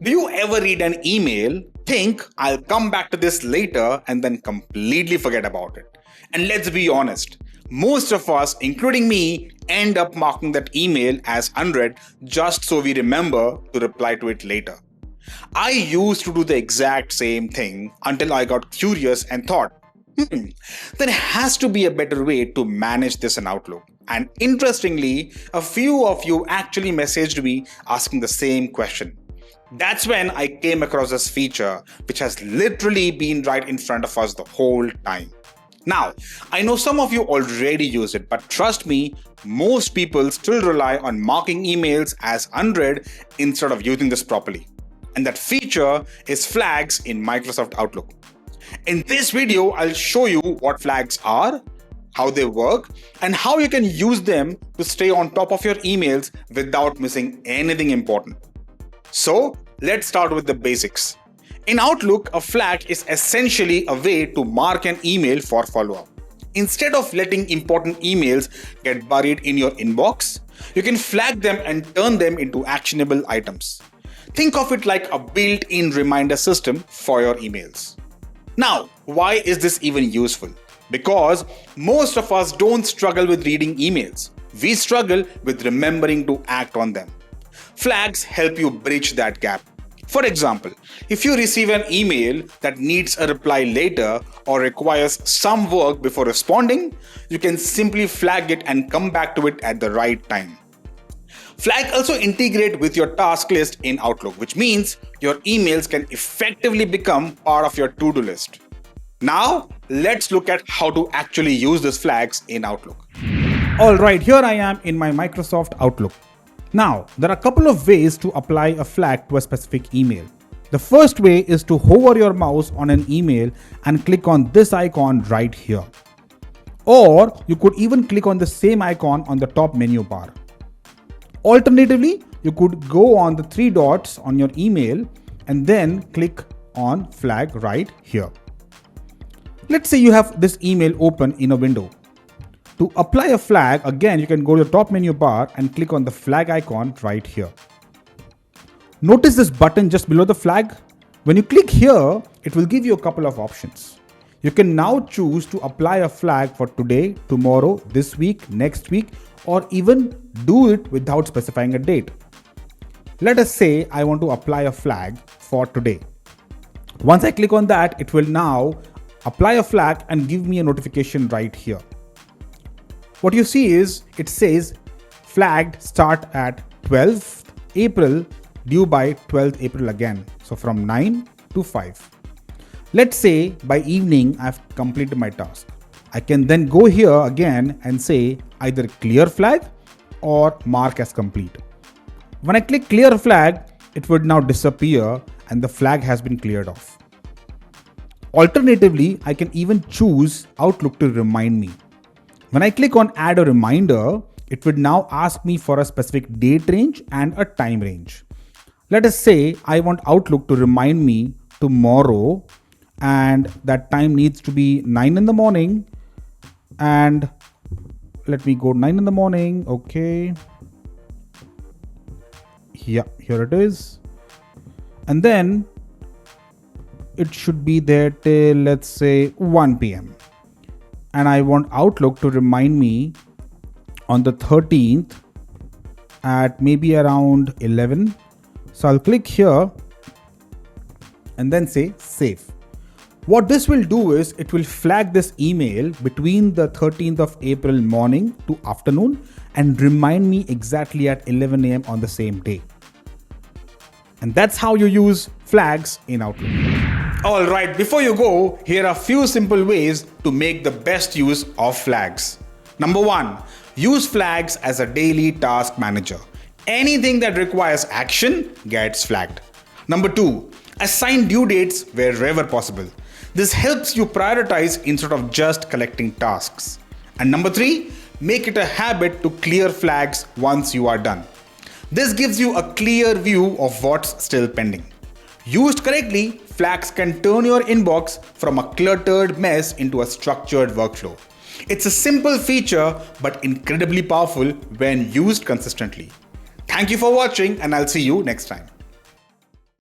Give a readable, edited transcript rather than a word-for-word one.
Do you ever read an email, think I'll come back to this later, and then completely forget about it? And let's be honest, most of us, including me, end up marking that email as unread just so we remember to reply to it later. I used to do the exact same thing until I got curious and thought, there has to be a better way to manage this in Outlook. And interestingly, a few of you actually messaged me asking the same question. That's when I came across this feature, which has literally been right in front of us the whole time. Now, I know some of you already use it, but trust me, most people still rely on marking emails as unread instead of using this properly. And that feature is flags in Microsoft Outlook. In this video, I'll show you what flags are, how they work, and how you can use them to stay on top of your emails without missing anything important. So, let's start with the basics. In Outlook, a flag is essentially a way to mark an email for follow-up. Instead of letting important emails get buried in your inbox, you can flag them and turn them into actionable items. Think of it like a built-in reminder system for your emails. Now, why is this even useful? Because most of us don't struggle with reading emails. We struggle with remembering to act on them. Flags help you bridge that gap. For example, if you receive an email that needs a reply later or requires some work before responding, you can simply flag it and come back to it at the right time. Flag also integrate with your task list in Outlook, which means your emails can effectively become part of your to-do list. Now, let's look at how to actually use these flags in Outlook. Alright, here I am in my Microsoft Outlook. Now, there are a couple of ways to apply a flag to a specific email. The first way is to hover your mouse on an email and click on this icon right here. Or you could even click on the same icon on the top menu bar. Alternatively, you could go on the three dots on your email and then click on flag right here. Let's say you have this email open in a window. To apply a flag, again, you can go to the top menu bar and click on the flag icon right here. Notice this button just below the flag? When you click here, it will give you a couple of options. You can now choose to apply a flag for today, tomorrow, this week, next week, or even do it without specifying a date. Let us say I want to apply a flag for today. Once I click on that, it will now apply a flag and give me a notification right here. What you see is it says flagged start at 12th April, due by 12th April again. So from 9 to 5. Let's say by evening I've completed my task. I can then go here again and say either clear flag or mark as complete. When I click clear flag, it would now disappear and the flag has been cleared off. Alternatively, I can even choose Outlook to remind me. When I click on add a reminder, it would now ask me for a specific date range and a time range. Let us say I want Outlook to remind me tomorrow, and that time needs to be 9 in the morning. And let me go 9 in the morning. Okay. Yeah, here it is. And then it should be there till, let's say, 1 p.m. And I want Outlook to remind me on the 13th at maybe around 11. So I'll click here and then say save. What this will do is it will flag this email between the 13th of April morning to afternoon and remind me exactly at 11 a.m. on the same day. And that's how you use flags in Outlook. Alright, before you go, here are a few simple ways to make the best use of flags. Number 1, use flags as a daily task manager. Anything that requires action gets flagged. Number 2, assign due dates wherever possible. This helps you prioritize instead of just collecting tasks. And number 3, make it a habit to clear flags once you are done. This gives you a clear view of what's still pending. Used correctly, flags can turn your inbox from a cluttered mess into a structured workflow. It's a simple feature but incredibly powerful when used consistently. Thank you for watching, and I'll see you next time.